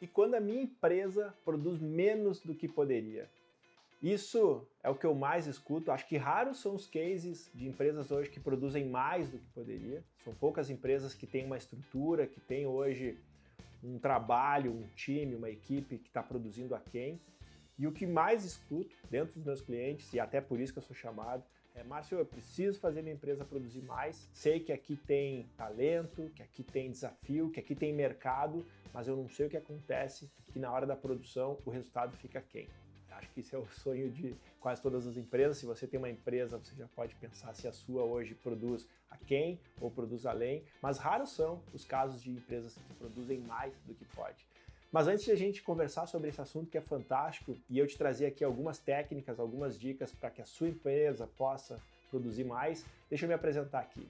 E quando a minha empresa produz menos do que poderia? Isso é o que eu mais escuto. Acho que raros são os cases de empresas hoje que produzem mais do que poderia. São poucas empresas que têm uma estrutura, que têm hoje um trabalho, um time, uma equipe que está produzindo aquém. E o que mais escuto dentro dos meus clientes, e até por isso que eu sou chamado, é: Márcio, eu preciso fazer minha empresa produzir mais. Sei que aqui tem talento, que aqui tem desafio, que aqui tem mercado, mas eu não sei o que acontece, que na hora da produção o resultado fica aquém. Acho que esse é o sonho de quase todas as empresas. Se você tem uma empresa, você já pode pensar se a sua hoje produz aquém ou produz além, mas raros são os casos de empresas que produzem mais do que pode. Mas antes de a gente conversar sobre esse assunto que é fantástico e eu te trazer aqui algumas técnicas, algumas dicas para que a sua empresa possa produzir mais, deixa eu me apresentar aqui.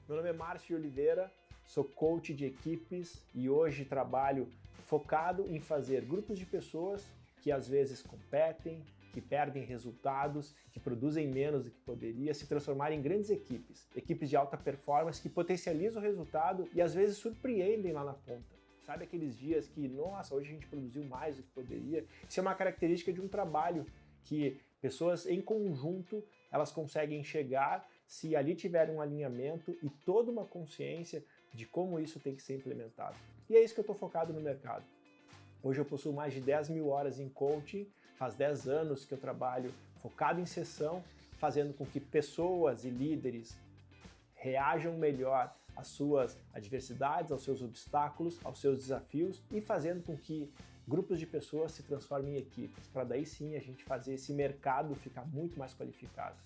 Meu nome é Márcio Oliveira, sou coach de equipes e hoje trabalho focado em fazer grupos de pessoas que às vezes competem, que perdem resultados, que produzem menos do que poderia, se transformar em grandes equipes, equipes de alta performance que potencializam o resultado e às vezes surpreendem lá na ponta. Sabe aqueles dias que, nossa, hoje a gente produziu mais do que poderia? Isso é uma característica de um trabalho que pessoas em conjunto, elas conseguem chegar se ali tiver um alinhamento e toda uma consciência de como isso tem que ser implementado. E é isso que eu estou focado no mercado. Hoje eu possuo mais de 10 mil horas em coaching, faz 10 anos que eu trabalho focado em sessão, fazendo com que pessoas e líderes reajam melhor às suas adversidades, aos seus obstáculos, aos seus desafios e fazendo com que grupos de pessoas se transformem em equipes, para daí sim a gente fazer esse mercado ficar muito mais qualificado.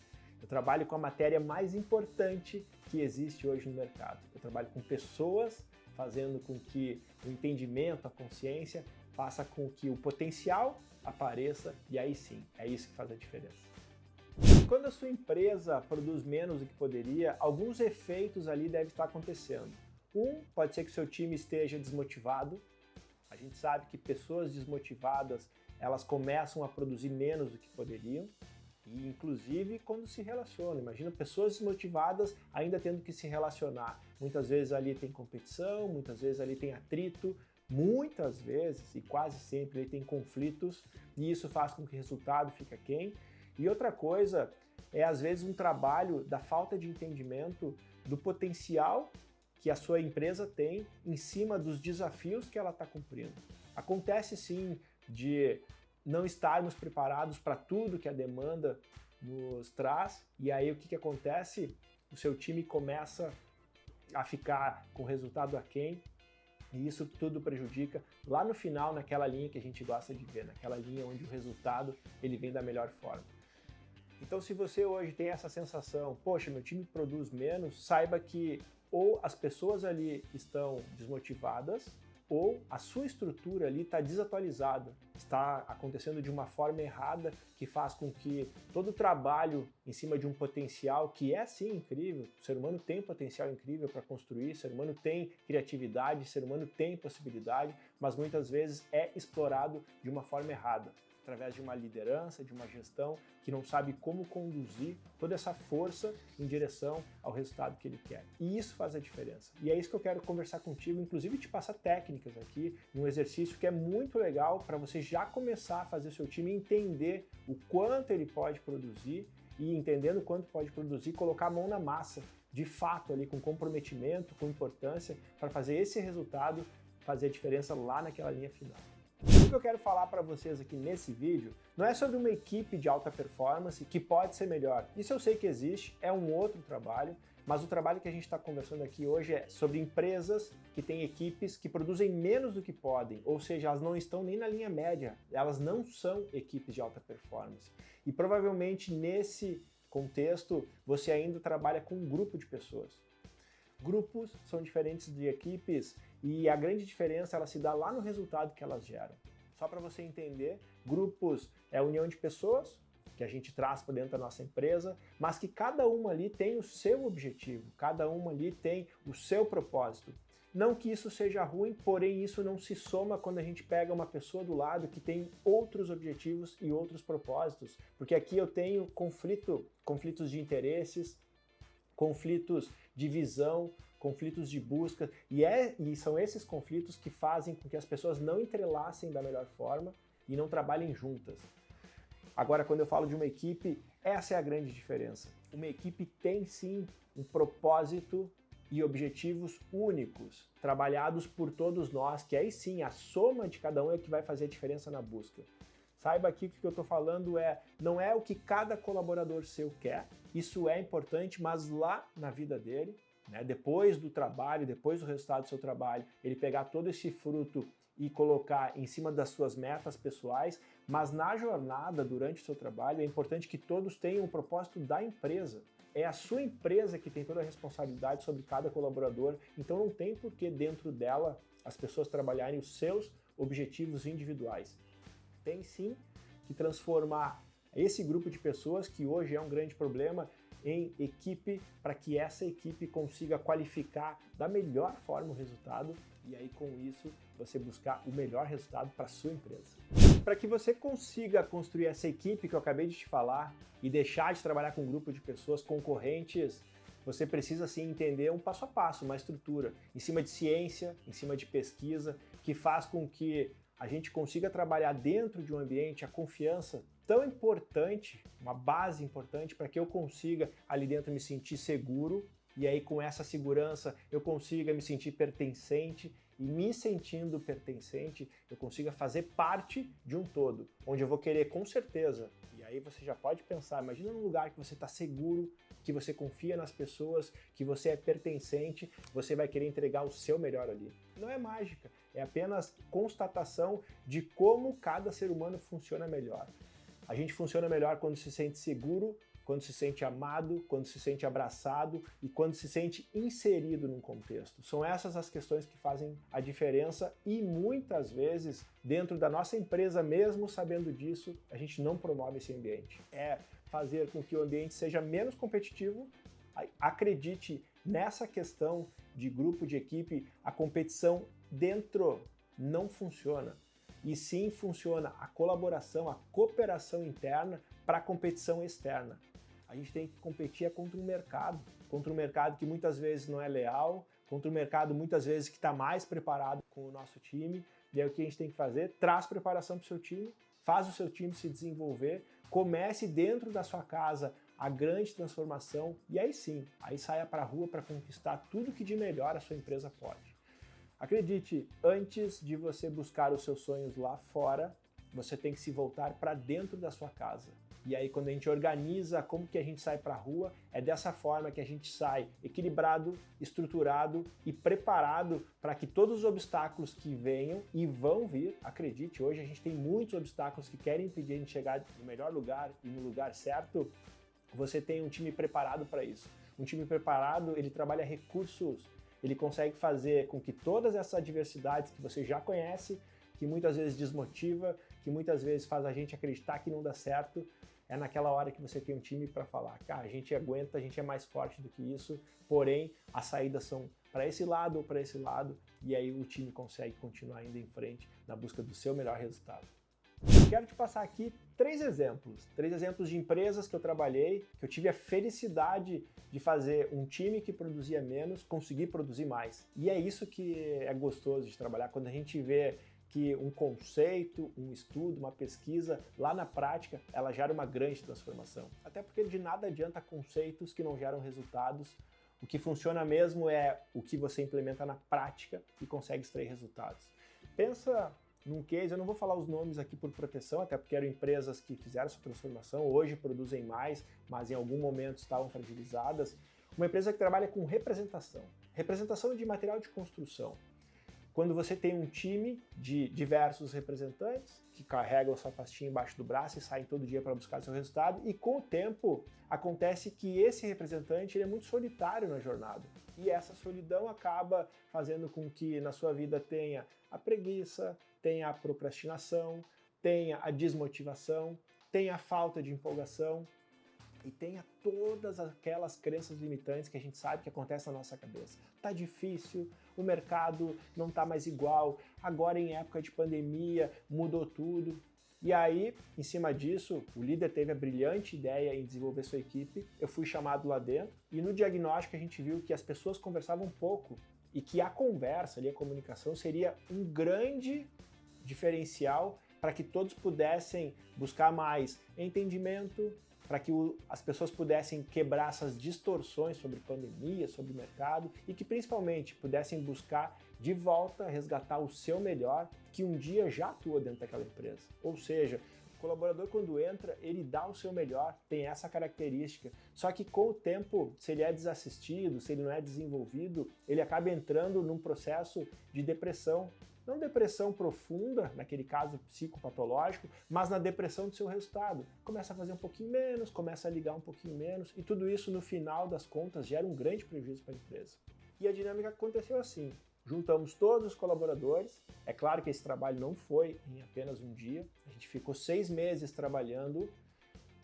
Eu trabalho com a matéria mais importante que existe hoje no mercado. Eu trabalho com pessoas, fazendo com que o entendimento, a consciência, faça com que o potencial apareça e aí sim, é isso que faz a diferença. Quando a sua empresa produz menos do que poderia, alguns efeitos ali devem estar acontecendo. Pode ser que o seu time esteja desmotivado. A gente sabe que pessoas desmotivadas, elas começam a produzir menos do que poderiam. E inclusive quando se relacionam. Imagina pessoas desmotivadas ainda tendo que se relacionar. Muitas vezes ali tem competição, muitas vezes ali tem atrito, muitas vezes e quase sempre ali tem conflitos e isso faz com que o resultado fique aquém. E outra coisa é às vezes um trabalho da falta de entendimento do potencial que a sua empresa tem em cima dos desafios que ela está cumprindo. Acontece sim de não estarmos preparados para tudo que a demanda nos traz, e aí o que acontece? O seu time começa a ficar com resultado aquém, e isso tudo prejudica lá no final, naquela linha que a gente gosta de ver, naquela linha onde o resultado ele vem da melhor forma. Então, se você hoje tem essa sensação, poxa, meu time produz menos, saiba que ou as pessoas ali estão desmotivadas, ou a sua estrutura ali está desatualizada, está acontecendo de uma forma errada que faz com que todo o trabalho em cima de um potencial que é sim incrível, o ser humano tem potencial incrível para construir, o ser humano tem criatividade, o ser humano tem possibilidade, mas muitas vezes é explorado de uma forma errada, através de uma liderança, de uma gestão que não sabe como conduzir toda essa força em direção ao resultado que ele quer. E isso faz a diferença. E é isso que eu quero conversar contigo, inclusive te passar técnicas aqui, um exercício que é muito legal para você já começar a fazer o seu time entender o quanto ele pode produzir e entendendo o quanto pode produzir, colocar a mão na massa, de fato ali com comprometimento, com importância, para fazer esse resultado fazer a diferença lá naquela linha final. O que eu quero falar para vocês aqui nesse vídeo não é sobre uma equipe de alta performance que pode ser melhor. Isso eu sei que existe, é um outro trabalho, mas o trabalho que a gente está conversando aqui hoje é sobre empresas que têm equipes que produzem menos do que podem, ou seja, elas não estão nem na linha média, elas não são equipes de alta performance. E provavelmente nesse contexto você ainda trabalha com um grupo de pessoas. Grupos são diferentes de equipes e a grande diferença ela se dá lá no resultado que elas geram. Só para você entender, grupos é a união de pessoas que a gente traz para dentro da nossa empresa, mas que cada uma ali tem o seu objetivo, cada uma ali tem o seu propósito. Não que isso seja ruim, porém isso não se soma quando a gente pega uma pessoa do lado que tem outros objetivos e outros propósitos, porque aqui eu tenho conflitos de interesses, conflitos de visão, conflitos de busca, e são esses conflitos que fazem com que as pessoas não entrelacem da melhor forma e não trabalhem juntas. Agora, quando eu falo de uma equipe, essa é a grande diferença. Uma equipe tem sim um propósito e objetivos únicos, trabalhados por todos nós, que aí sim a soma de cada um é que vai fazer a diferença na busca. Saiba aqui que o que eu estou falando não é o que cada colaborador seu quer, isso é importante, mas lá na vida dele, né, depois do trabalho, depois do resultado do seu trabalho, ele pegar todo esse fruto e colocar em cima das suas metas pessoais, mas na jornada, durante o seu trabalho, é importante que todos tenham o propósito da empresa. É a sua empresa que tem toda a responsabilidade sobre cada colaborador, então não tem por que dentro dela as pessoas trabalharem os seus objetivos individuais. Tem sim que transformar esse grupo de pessoas, que hoje é um grande problema, em equipe, para que essa equipe consiga qualificar da melhor forma o resultado e aí com isso você buscar o melhor resultado para a sua empresa. Para que você consiga construir essa equipe que eu acabei de te falar e deixar de trabalhar com um grupo de pessoas concorrentes, você precisa sim entender um passo a passo, uma estrutura em cima de ciência, em cima de pesquisa, que faz com que a gente consiga trabalhar dentro de um ambiente a confiança tão importante, uma base importante para que eu consiga ali dentro me sentir seguro e aí com essa segurança eu consiga me sentir pertencente e me sentindo pertencente eu consiga fazer parte de um todo, onde eu vou querer com certeza, e aí você já pode pensar, imagina num lugar que você está seguro, que você confia nas pessoas, que você é pertencente, você vai querer entregar o seu melhor ali. Não é mágica, é apenas constatação de como cada ser humano funciona melhor. A gente funciona melhor quando se sente seguro, quando se sente amado, quando se sente abraçado e quando se sente inserido num contexto. São essas as questões que fazem a diferença e muitas vezes, dentro da nossa empresa, mesmo sabendo disso, a gente não promove esse ambiente. É fazer com que o ambiente seja menos competitivo. Acredite nessa questão de grupo, de equipe, a competição dentro não funciona. E sim funciona a colaboração, a cooperação interna para a competição externa. A gente tem que competir contra um mercado que muitas vezes não é leal, contra um mercado muitas vezes que está mais preparado com o nosso time. E aí o que a gente tem que fazer? Traz preparação para o seu time, faz o seu time se desenvolver, comece dentro da sua casa a grande transformação e aí sim, aí saia para a rua para conquistar tudo que de melhor a sua empresa pode. Acredite, antes de você buscar os seus sonhos lá fora, você tem que se voltar para dentro da sua casa. E aí quando a gente organiza como que a gente sai para a rua, é dessa forma que a gente sai equilibrado, estruturado e preparado para que todos os obstáculos que venham e vão vir, acredite, hoje a gente tem muitos obstáculos que querem impedir a gente chegar no melhor lugar e no lugar certo, você tem um time preparado para isso. Um time preparado, ele trabalha recursos, ele consegue fazer com que todas essas adversidades que você já conhece, que muitas vezes desmotiva, que muitas vezes faz a gente acreditar que não dá certo, é naquela hora que você tem um time para falar, cara, a gente aguenta, a gente é mais forte do que isso, porém as saídas são para esse lado ou para esse lado, e aí o time consegue continuar indo em frente na busca do seu melhor resultado. Quero te passar aqui três exemplos de empresas que eu trabalhei, que eu tive a felicidade de fazer um time que produzia menos conseguir produzir mais. E é isso que é gostoso de trabalhar, quando a gente vê que um conceito, um estudo, uma pesquisa, lá na prática, ela gera uma grande transformação. Até porque de nada adianta conceitos que não geram resultados. O que funciona mesmo é o que você implementa na prática e consegue extrair resultados. Pensa num case, eu não vou falar os nomes aqui por proteção, até porque eram empresas que fizeram essa transformação, hoje produzem mais, mas em algum momento estavam fragilizadas. Uma empresa que trabalha com representação de material de construção. Quando você tem um time de diversos representantes que carregam sua pastinha embaixo do braço e saem todo dia para buscar seu resultado, e com o tempo acontece que esse representante ele é muito solitário na jornada. E essa solidão acaba fazendo com que na sua vida tenha a preguiça, tenha a procrastinação, tenha a desmotivação, tenha a falta de empolgação e tenha todas aquelas crenças limitantes que a gente sabe que acontecem na nossa cabeça. Tá difícil, o mercado não tá mais igual, agora em época de pandemia mudou tudo. E aí, em cima disso, o líder teve a brilhante ideia em desenvolver sua equipe, eu fui chamado lá dentro, e no diagnóstico a gente viu que as pessoas conversavam pouco, e que a conversa ali, a comunicação, seria um grande diferencial para que todos pudessem buscar mais entendimento, para que as pessoas pudessem quebrar essas distorções sobre pandemia, sobre mercado e que principalmente pudessem buscar de volta resgatar o seu melhor, que um dia já atua dentro daquela empresa. Ou seja, o colaborador quando entra, ele dá o seu melhor, tem essa característica. Só que com o tempo, se ele é desassistido, se ele não é desenvolvido, ele acaba entrando num processo de depressão. Não depressão profunda, naquele caso psicopatológico, mas na depressão do seu resultado. Começa a fazer um pouquinho menos, começa a ligar um pouquinho menos, e tudo isso, no final das contas, gera um grande prejuízo para a empresa. E a dinâmica aconteceu assim. Juntamos todos os colaboradores. É claro que esse trabalho não foi em apenas um dia. A gente ficou 6 meses trabalhando,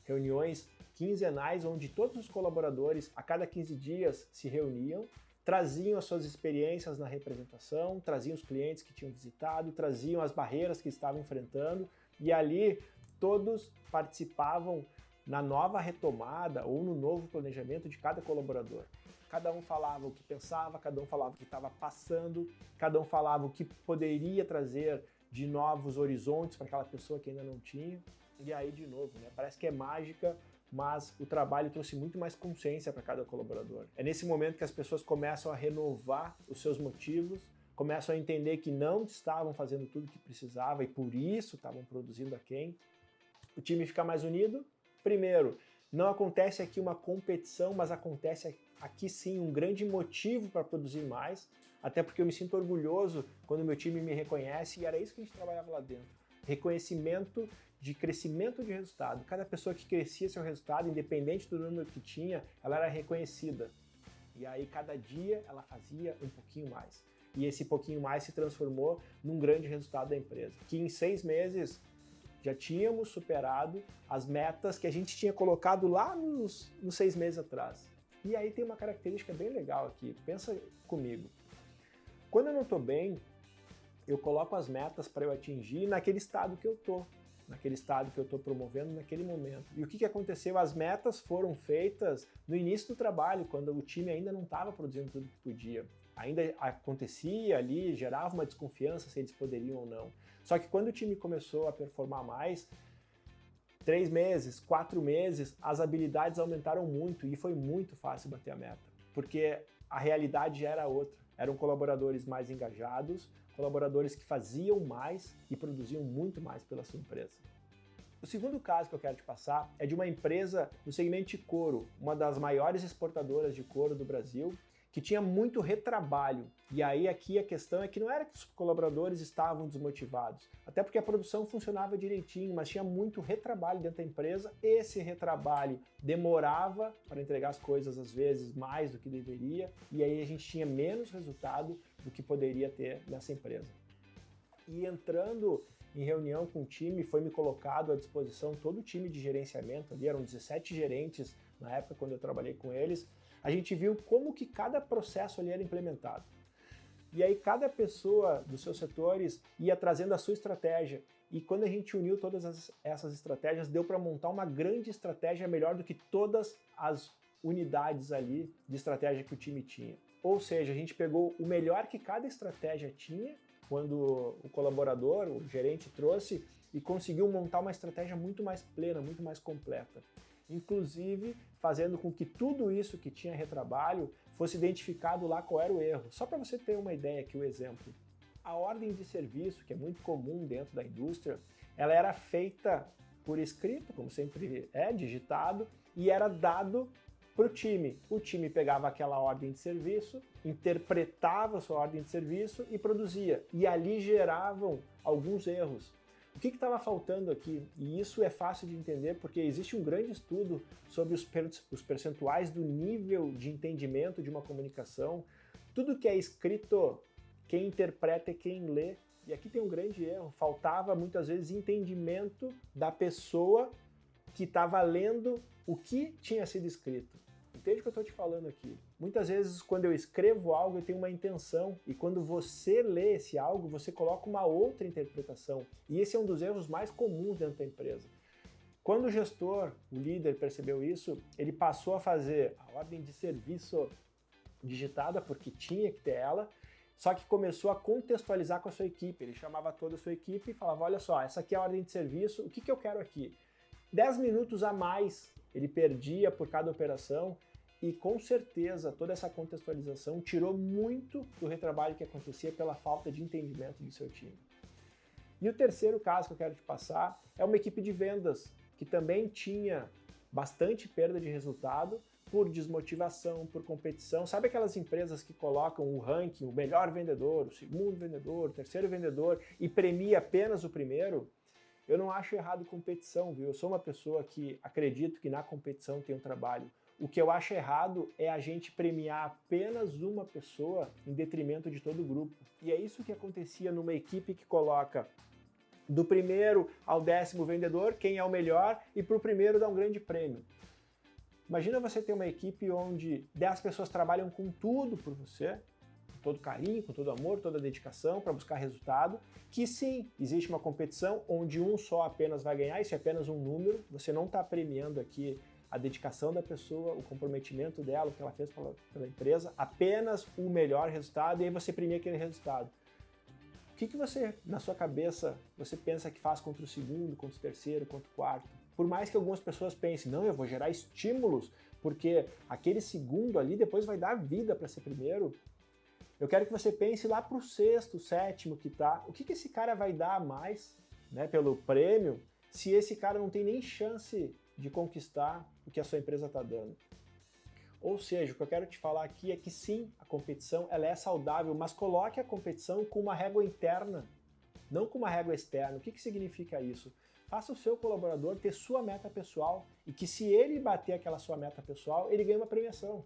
reuniões quinzenais, onde todos os colaboradores, a cada 15 dias, se reuniam, traziam as suas experiências na representação, traziam os clientes que tinham visitado, traziam as barreiras que estavam enfrentando, e ali todos participavam na nova retomada ou no novo planejamento de cada colaborador. Cada um falava o que pensava, cada um falava o que estava passando, cada um falava o que poderia trazer de novos horizontes para aquela pessoa que ainda não tinha. E aí, de novo, né? Parece que é mágica, mas o trabalho trouxe muito mais consciência para cada colaborador. É nesse momento que as pessoas começam a renovar os seus motivos, começam a entender que não estavam fazendo tudo o que precisava e por isso estavam produzindo aquém. O time fica mais unido. Primeiro, não acontece aqui uma competição, mas acontece aqui sim um grande motivo para produzir mais, até porque eu me sinto orgulhoso quando meu time me reconhece, e era isso que a gente trabalhava lá dentro. Reconhecimento de crescimento de resultado. Cada pessoa que crescia seu resultado, independente do número que tinha, ela era reconhecida. E aí, cada dia, ela fazia um pouquinho mais. E esse pouquinho mais se transformou num grande resultado da empresa, que em 6 meses já tínhamos superado as metas que a gente tinha colocado lá nos 6 meses atrás. E aí tem uma característica bem legal aqui, pensa comigo. Quando eu não estou bem, eu coloco as metas para eu atingir naquele estado que eu estou. Naquele estado que eu estou promovendo naquele momento. E o que aconteceu? As metas foram feitas no início do trabalho, quando o time ainda não estava produzindo tudo que podia. Ainda acontecia ali, gerava uma desconfiança se eles poderiam ou não. Só que quando o time começou a performar mais, 3 meses, 4 meses, as habilidades aumentaram muito e foi muito fácil bater a meta, porque a realidade já era outra. Eram colaboradores mais engajados, colaboradores que faziam mais e produziam muito mais pela sua empresa. O segundo caso que eu quero te passar é de uma empresa no segmento de couro, uma das maiores exportadoras de couro do Brasil, que tinha muito retrabalho. E aí aqui a questão é que não era que os colaboradores estavam desmotivados, até porque a produção funcionava direitinho, mas tinha muito retrabalho dentro da empresa. Esse retrabalho demorava para entregar as coisas às vezes mais do que deveria, e aí a gente tinha menos resultado do que poderia ter nessa empresa. E entrando em reunião com o time, foi me colocado à disposição todo o time de gerenciamento, ali eram 17 gerentes na época quando eu trabalhei com eles. A gente viu como que cada processo ali era implementado. E aí cada pessoa dos seus setores ia trazendo a sua estratégia. E quando a gente uniu todas essas estratégias, deu para montar uma grande estratégia melhor do que todas as unidades ali de estratégia que o time tinha. Ou seja, a gente pegou o melhor que cada estratégia tinha, quando o colaborador, o gerente trouxe, e conseguiu montar uma estratégia muito mais plena, muito mais completa. Inclusive fazendo com que tudo isso que tinha retrabalho fosse identificado lá qual era o erro. Só para você ter uma ideia aqui, o exemplo. A ordem de serviço, que é muito comum dentro da indústria, ela era feita por escrito, como sempre é, digitado, e era dado para o time. O time pegava aquela ordem de serviço, interpretava a sua ordem de serviço e produzia. E ali geravam alguns erros. O que estava faltando aqui? E isso é fácil de entender porque existe um grande estudo sobre os percentuais do nível de entendimento de uma comunicação. Tudo que é escrito, quem interpreta é quem lê. E aqui tem um grande erro. Faltava muitas vezes entendimento da pessoa que estava lendo o que tinha sido escrito. Entende o que eu estou te falando aqui? Muitas vezes, quando eu escrevo algo, eu tenho uma intenção, e quando você lê esse algo, você coloca uma outra interpretação. E esse é um dos erros mais comuns dentro da empresa. Quando o gestor, o líder, percebeu isso, ele passou a fazer a ordem de serviço digitada, porque tinha que ter ela, só que começou a contextualizar com a sua equipe. Ele chamava toda a sua equipe e falava, olha só, essa aqui é a ordem de serviço, o que eu quero aqui? 10 minutos a mais ele perdia por cada operação, e com certeza toda essa contextualização tirou muito do retrabalho que acontecia pela falta de entendimento do seu time. E o terceiro caso que eu quero te passar é uma equipe de vendas que também tinha bastante perda de resultado por desmotivação, por competição. Sabe aquelas empresas que colocam o ranking, o melhor vendedor, o segundo vendedor, o terceiro vendedor e premia apenas o primeiro? Eu não acho errado competição, viu? Eu sou uma pessoa que acredito que na competição tem um trabalho. O que eu acho errado é a gente premiar apenas uma pessoa em detrimento de todo o grupo. E é isso que acontecia numa equipe que coloca do primeiro ao 10º vendedor, quem é o melhor, e para o primeiro dá um grande prêmio. Imagina você ter uma equipe onde 10 pessoas trabalham com tudo por você, com todo carinho, com todo amor, toda dedicação para buscar resultado, que sim, existe uma competição onde um só apenas vai ganhar, isso é apenas um número, você não está premiando aqui a dedicação da pessoa, o comprometimento dela, o que ela fez pela empresa, apenas o melhor resultado, e aí você premia aquele resultado. O que você, na sua cabeça, você pensa que faz contra o segundo, contra o terceiro, contra o quarto? Por mais que algumas pessoas pensem, não, eu vou gerar estímulos, porque aquele segundo ali depois vai dar vida para ser primeiro. Eu quero que você pense lá para o sexto, sétimo que tá. O que esse cara vai dar a mais, né, pelo prêmio, se esse cara não tem nem chance de conquistar o que a sua empresa está dando? Ou seja, o que eu quero te falar aqui é que sim, a competição ela é saudável, mas coloque a competição com uma régua interna, não com uma régua externa. O que significa isso? Faça o seu colaborador ter sua meta pessoal e que se ele bater aquela sua meta pessoal, ele ganha uma premiação.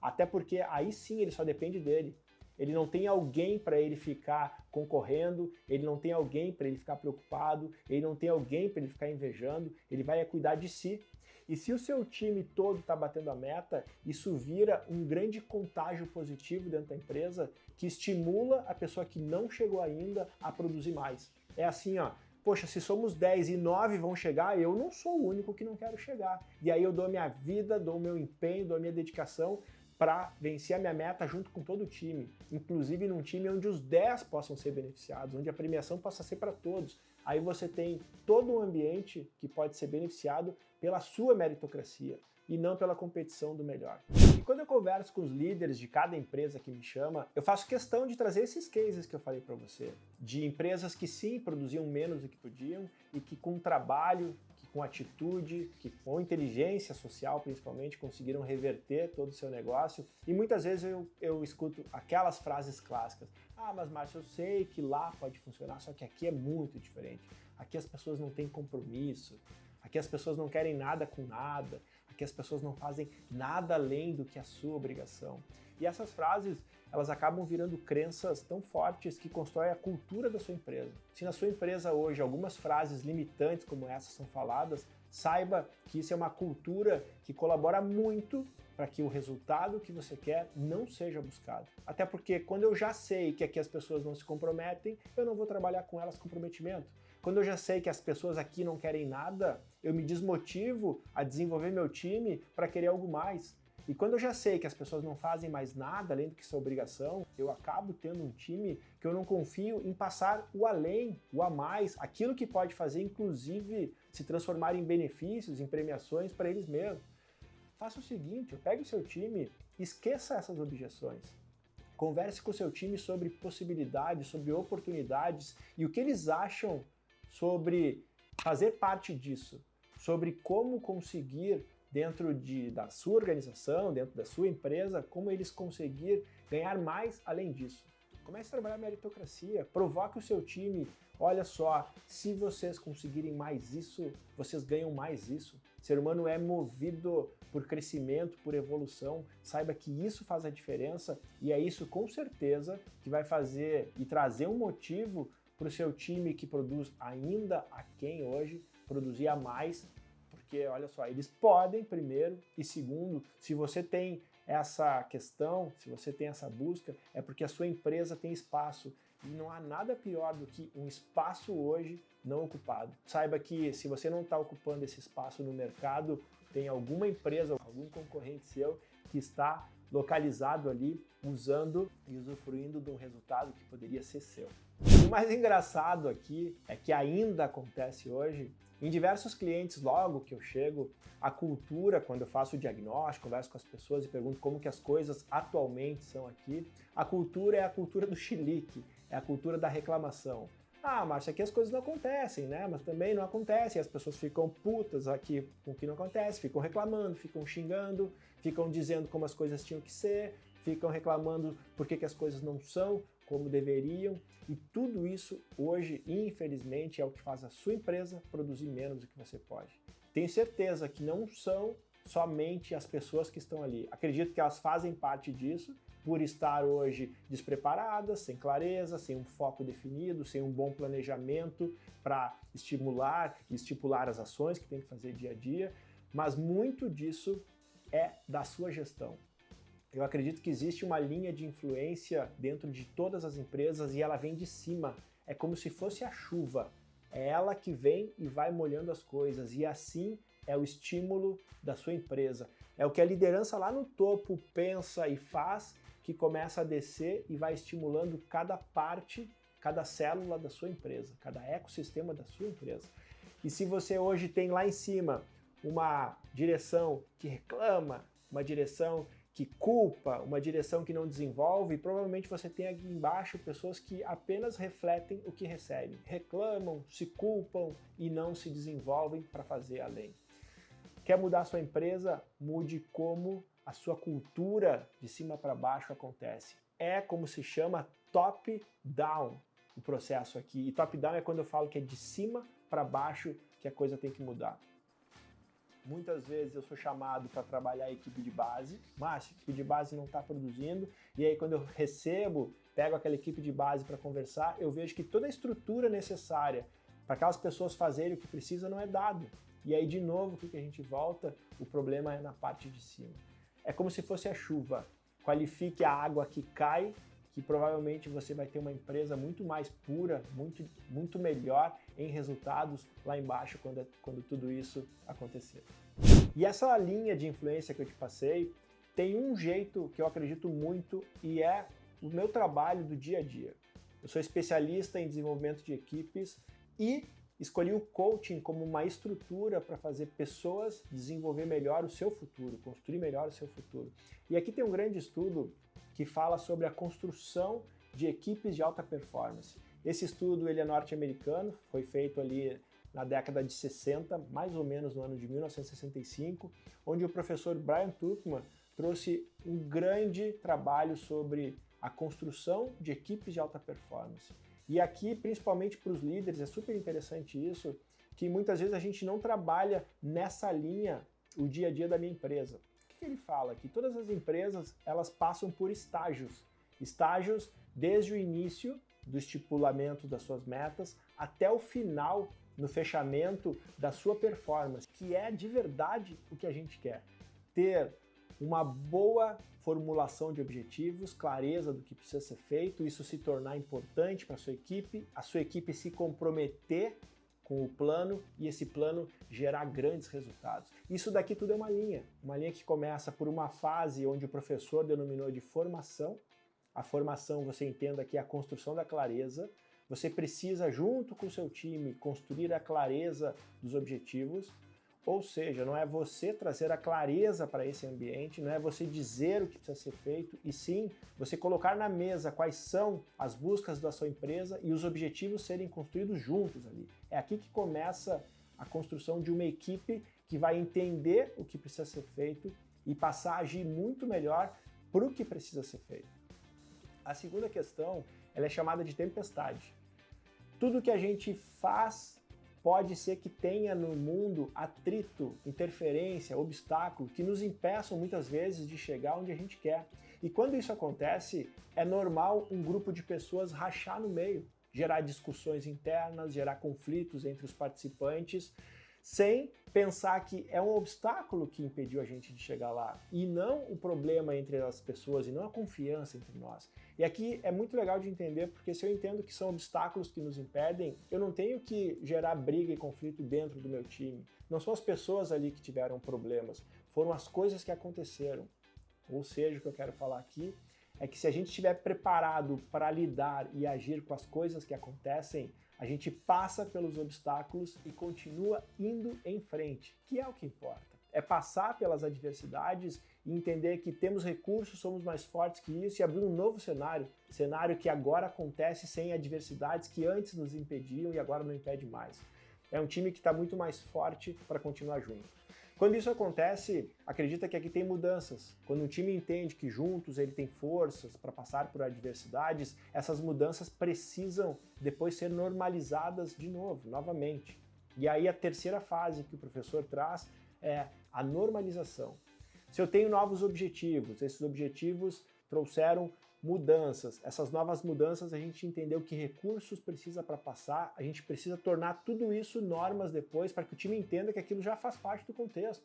Até porque aí sim ele só depende dele. Ele não tem alguém para ele ficar concorrendo, ele não tem alguém para ele ficar preocupado, ele não tem alguém para ele ficar invejando, ele vai cuidar de si. E se o seu time todo está batendo a meta, isso vira um grande contágio positivo dentro da empresa que estimula a pessoa que não chegou ainda a produzir mais. É assim, ó, poxa, se somos 10 e 9 vão chegar, eu não sou o único que não quero chegar. E aí eu dou minha vida, dou meu empenho, dou minha dedicação para vencer a minha meta junto com todo o time, inclusive num time onde os 10 possam ser beneficiados, onde a premiação possa ser para todos. Aí você tem todo um ambiente que pode ser beneficiado pela sua meritocracia e não pela competição do melhor. E quando eu converso com os líderes de cada empresa que me chama, eu faço questão de trazer esses cases que eu falei para você, de empresas que sim produziam menos do que podiam e que com trabalho, com atitude, que com inteligência social principalmente, conseguiram reverter todo o seu negócio. E muitas vezes eu escuto aquelas frases clássicas. Ah, mas Márcio, eu sei que lá pode funcionar, só que aqui é muito diferente. Aqui as pessoas não têm compromisso, aqui as pessoas não querem nada com nada, aqui as pessoas não fazem nada além do que a sua obrigação. E essas frases, elas acabam virando crenças tão fortes que constroem a cultura da sua empresa. Se na sua empresa hoje algumas frases limitantes como essas são faladas, saiba que isso é uma cultura que colabora muito para que o resultado que você quer não seja buscado. Até porque quando eu já sei que aqui as pessoas não se comprometem, eu não vou trabalhar com elas comprometimento. Quando eu já sei que as pessoas aqui não querem nada, eu me desmotivo a desenvolver meu time para querer algo mais. E quando eu já sei que as pessoas não fazem mais nada além do que sua obrigação, eu acabo tendo um time que eu não confio em passar o além, o a mais, aquilo que pode fazer, inclusive, se transformar em benefícios, em premiações para eles mesmos. Faça o seguinte, pegue o seu time, esqueça essas objeções. Converse com o seu time sobre possibilidades, sobre oportunidades e o que eles acham sobre fazer parte disso, sobre como conseguir dentro da sua organização, dentro da sua empresa, como eles conseguir ganhar mais além disso. Comece a trabalhar meritocracia, provoque o seu time, olha só, se vocês conseguirem mais isso, vocês ganham mais isso. O ser humano é movido por crescimento, por evolução, saiba que isso faz a diferença e é isso com certeza que vai fazer e trazer um motivo para o seu time que produz ainda aquém hoje, produzir a mais, porque, olha só, eles podem, primeiro, e segundo, se você tem essa questão, se você tem essa busca, é porque a sua empresa tem espaço. E não há nada pior do que um espaço hoje não ocupado. Saiba que se você não está ocupando esse espaço no mercado, tem alguma empresa, algum concorrente seu que está localizado ali, usando e usufruindo de um resultado que poderia ser seu. E o mais engraçado aqui é que ainda acontece hoje, em diversos clientes, logo que eu chego, a cultura, quando eu faço o diagnóstico, converso com as pessoas e pergunto como que as coisas atualmente são aqui, a cultura é a cultura do chilique, é a cultura da reclamação. Ah, Márcio, aqui as coisas não acontecem, né? Mas também não acontece, as pessoas ficam putas aqui com o que não acontece, ficam reclamando, ficam xingando, ficam dizendo como as coisas tinham que ser, ficam reclamando por que as coisas não são como deveriam, e tudo isso hoje, infelizmente, é o que faz a sua empresa produzir menos do que você pode. Tenho certeza que não são somente as pessoas que estão ali. Acredito que elas fazem parte disso, por estar hoje despreparadas, sem clareza, sem um foco definido, sem um bom planejamento para estimular e estipular as ações que tem que fazer dia a dia, mas muito disso é da sua gestão. Eu acredito que existe uma linha de influência dentro de todas as empresas e ela vem de cima. É como se fosse a chuva. É ela que vem e vai molhando as coisas e assim é o estímulo da sua empresa. É o que a liderança lá no topo pensa e faz que começa a descer e vai estimulando cada parte, cada célula da sua empresa, cada ecossistema da sua empresa. E se você hoje tem lá em cima uma direção que reclama, uma direção que culpa, uma direção que não desenvolve, provavelmente você tem aqui embaixo pessoas que apenas refletem o que recebem, reclamam, se culpam e não se desenvolvem para fazer além. Quer mudar a sua empresa? Mude como a sua cultura de cima para baixo acontece. É como se chama top-down o processo aqui. E top-down é quando eu falo que é de cima para baixo que a coisa tem que mudar. Muitas vezes eu sou chamado para trabalhar a equipe de base, mas a equipe de base não está produzindo, e aí quando eu recebo, pego aquela equipe de base para conversar, eu vejo que toda a estrutura necessária para aquelas pessoas fazerem o que precisa não é dado. E aí de novo, o que a gente volta? O problema é na parte de cima. É como se fosse a chuva. Qualifique a água que cai, que provavelmente você vai ter uma empresa muito mais pura, muito melhor em resultados lá embaixo quando tudo isso acontecer. E essa linha de influência que eu te passei tem um jeito que eu acredito muito e é o meu trabalho do dia a dia. Eu sou especialista em desenvolvimento de equipes e escolhi o coaching como uma estrutura para fazer pessoas desenvolver melhor o seu futuro, construir melhor o seu futuro. E aqui tem um grande estudo que fala sobre a construção de equipes de alta performance. Esse estudo ele é norte-americano, foi feito ali na década de 60, mais ou menos no ano de 1965, onde o professor Brian Tuchman trouxe um grande trabalho sobre a construção de equipes de alta performance. E aqui, principalmente para os líderes, é super interessante isso, que muitas vezes a gente não trabalha nessa linha o dia a dia da minha empresa. O que ele fala? Que todas as empresas elas passam por estágios. Estágios desde o início do estipulamento das suas metas até o final, no fechamento da sua performance, que é de verdade o que a gente quer. Ter uma boa formulação de objetivos, clareza do que precisa ser feito, isso se tornar importante para a sua equipe se comprometer com o plano e esse plano gerar grandes resultados. Isso daqui tudo é uma linha que começa por uma fase onde o professor denominou de formação. A formação, você entenda que é a construção da clareza. Você precisa, junto com o seu time, construir a clareza dos objetivos. Ou seja, não é você trazer a clareza para esse ambiente, não é você dizer o que precisa ser feito, e sim você colocar na mesa quais são as buscas da sua empresa e os objetivos serem construídos juntos ali. É aqui que começa a construção de uma equipe que vai entender o que precisa ser feito e passar a agir muito melhor para o que precisa ser feito. A segunda questão, ela é chamada de tempestade. Tudo que a gente faz pode ser que tenha no mundo atrito, interferência, obstáculo que nos impeçam muitas vezes de chegar onde a gente quer. E quando isso acontece, é normal um grupo de pessoas rachar no meio, gerar discussões internas, gerar conflitos entre os participantes. sem pensar que é um obstáculo que impediu a gente de chegar lá, e não o problema entre as pessoas, e não a confiança entre nós. E aqui é muito legal de entender, porque se eu entendo que são obstáculos que nos impedem, eu não tenho que gerar briga e conflito dentro do meu time. Não são as pessoas ali que tiveram problemas, foram as coisas que aconteceram. Ou seja, o que eu quero falar aqui é que se a gente estiver preparado para lidar e agir com as coisas que acontecem, a gente passa pelos obstáculos e continua indo em frente, que é o que importa. É passar pelas adversidades e entender que temos recursos, somos mais fortes que isso e abrir um novo cenário que agora acontece sem adversidades que antes nos impediam e agora não impede mais. É um time que está muito mais forte para continuar junto. Quando isso acontece, acredita que aqui tem mudanças. Quando um time entende que juntos ele tem forças para passar por adversidades, essas mudanças precisam depois ser normalizadas de novo, novamente. E aí a terceira fase que o professor traz é a normalização. Se eu tenho novos objetivos, esses objetivos trouxeram mudanças. Essas novas mudanças a gente entendeu que recursos precisa para passar, a gente precisa tornar tudo isso normas depois para que o time entenda que aquilo já faz parte do contexto.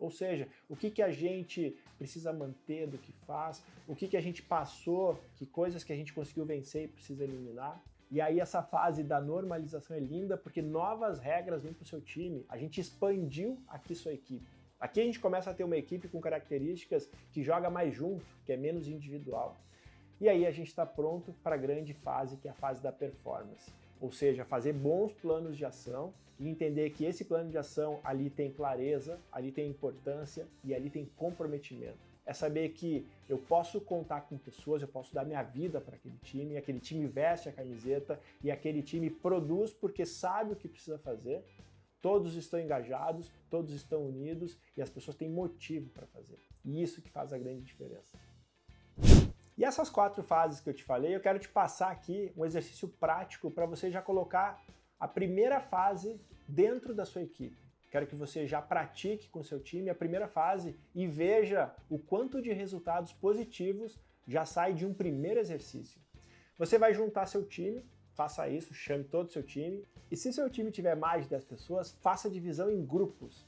Ou seja, o que a gente precisa manter do que faz, o que a gente passou, que coisas que a gente conseguiu vencer e precisa eliminar. E aí essa fase da normalização é linda porque novas regras vêm para o seu time, a gente expandiu aqui sua equipe. Aqui a gente começa a ter uma equipe com características que joga mais junto, que é menos individual. E aí a gente está pronto para a grande fase, que é a fase da performance. Ou seja, fazer bons planos de ação e entender que esse plano de ação ali tem clareza, ali tem importância e ali tem comprometimento. É saber que eu posso contar com pessoas, eu posso dar minha vida para aquele time veste a camiseta e aquele time produz porque sabe o que precisa fazer. Todos estão engajados, todos estão unidos e as pessoas têm motivo para fazer. E isso que faz a grande diferença. E essas 4 fases que eu te falei, eu quero te passar aqui um exercício prático para você já colocar a primeira fase dentro da sua equipe. Quero que você já pratique com o seu time a primeira fase e veja o quanto de resultados positivos já sai de um primeiro exercício. Você vai juntar seu time, faça isso, chame todo o seu time, e se seu time tiver mais de 10 pessoas, faça a divisão em grupos.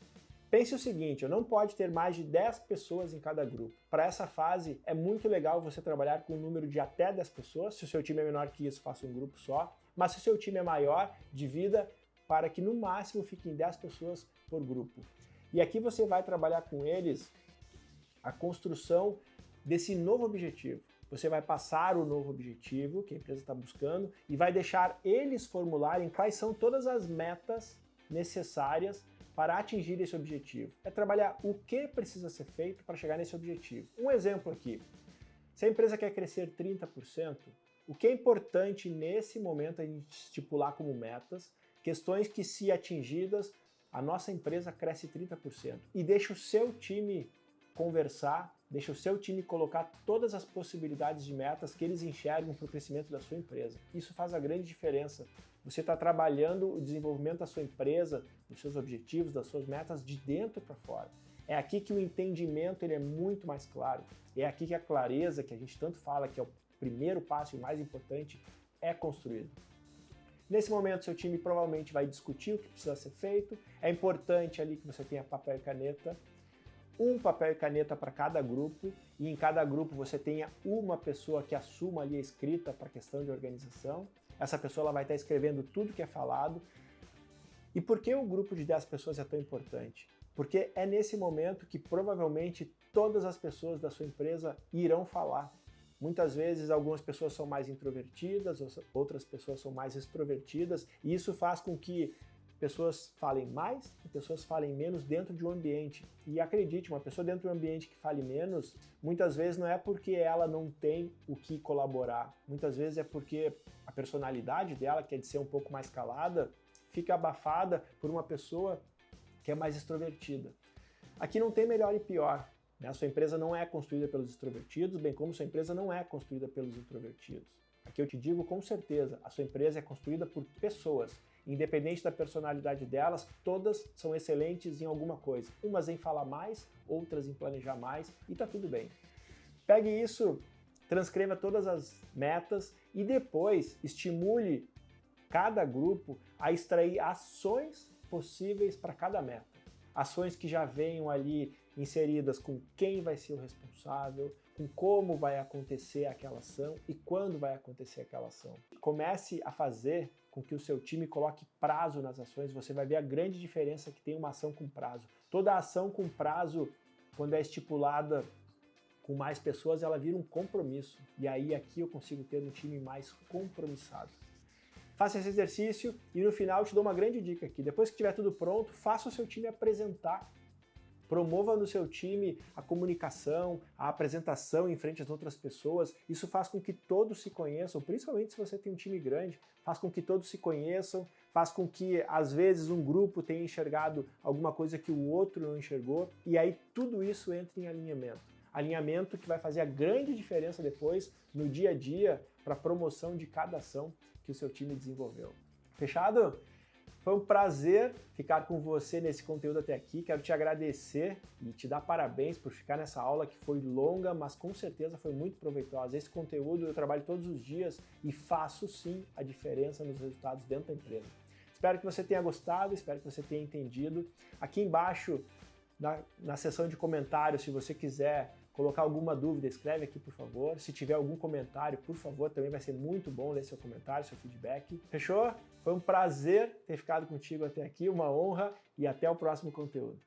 Pense o seguinte, não pode ter mais de 10 pessoas em cada grupo. Para essa fase, é muito legal você trabalhar com um número de até 10 pessoas. Se o seu time é menor que isso, faça um grupo só. Mas se o seu time é maior, divida para que no máximo fiquem 10 pessoas por grupo. E aqui você vai trabalhar com eles a construção desse novo objetivo. Você vai passar o novo objetivo que a empresa está buscando e vai deixar eles formularem quais são todas as metas necessárias para atingir esse objetivo. É trabalhar o que precisa ser feito para chegar nesse objetivo. Um exemplo aqui, se a empresa quer crescer 30%, o que é importante nesse momento é a gente estipular como metas, questões que se atingidas, a nossa empresa cresce 30%. E deixa o seu time conversar, deixa o seu time colocar todas as possibilidades de metas que eles enxergam para o crescimento da sua empresa. Isso faz a grande diferença. Você está trabalhando o desenvolvimento da sua empresa, dos seus objetivos, das suas metas de dentro para fora. É aqui que o entendimento ele é muito mais claro. É aqui que a clareza, que a gente tanto fala, que é o primeiro passo e mais importante, é construído. Nesse momento, seu time provavelmente vai discutir o que precisa ser feito. É importante ali que você tenha papel e caneta. Um papel e caneta para cada grupo, e em cada grupo você tenha uma pessoa que assuma ali a escrita para a questão de organização. Essa pessoa ela vai estar escrevendo tudo que é falado. E por que o grupo de 10 pessoas é tão importante? Porque é nesse momento que provavelmente todas as pessoas da sua empresa irão falar. Muitas vezes algumas pessoas são mais introvertidas, outras pessoas são mais extrovertidas, e isso faz com que pessoas falem mais e pessoas falem menos dentro de um ambiente. E acredite, uma pessoa dentro de um ambiente que fale menos, muitas vezes não é porque ela não tem o que colaborar. Muitas vezes é porque a personalidade dela, que é de ser um pouco mais calada, fica abafada por uma pessoa que é mais extrovertida. Aqui não tem melhor e pior. Né? A sua empresa não é construída pelos extrovertidos, bem como sua empresa não é construída pelos introvertidos. Aqui eu te digo com certeza, a sua empresa é construída por pessoas. Independente da personalidade delas, todas são excelentes em alguma coisa. Umas em falar mais, outras em planejar mais, e tá tudo bem. Pegue isso, transcreva todas as metas e depois estimule cada grupo a extrair ações possíveis para cada meta. Ações que já venham ali inseridas com quem vai ser o responsável, com como vai acontecer aquela ação e quando vai acontecer aquela ação. Comece a fazer com que o seu time coloque prazo nas ações, você vai ver a grande diferença que tem uma ação com prazo. Toda ação com prazo, quando é estipulada com mais pessoas, ela vira um compromisso. E aí aqui eu consigo ter um time mais compromissado. Faça esse exercício e no final eu te dou uma grande dica aqui. Depois que estiver tudo pronto, faça o seu time apresentar. Promova no seu time a comunicação, a apresentação em frente às outras pessoas. Isso faz com que todos se conheçam, principalmente se você tem um time grande, faz com que todos se conheçam, faz com que às vezes um grupo tenha enxergado alguma coisa que o outro não enxergou, e aí tudo isso entra em alinhamento. Alinhamento que vai fazer a grande diferença depois no dia a dia para a promoção de cada ação que o seu time desenvolveu. Fechado? Foi um prazer ficar com você nesse conteúdo até aqui. Quero te agradecer e te dar parabéns por ficar nessa aula que foi longa, mas com certeza foi muito proveitosa. Esse conteúdo eu trabalho todos os dias e faço sim a diferença nos resultados dentro da empresa. Espero que você tenha gostado, espero que você tenha entendido. Aqui embaixo, na seção de comentários, se você quiser colocar alguma dúvida, escreve aqui, por favor. Se tiver algum comentário, por favor, também vai ser muito bom ler seu comentário, seu feedback. Fechou? Foi um prazer ter ficado contigo até aqui, uma honra e até o próximo conteúdo.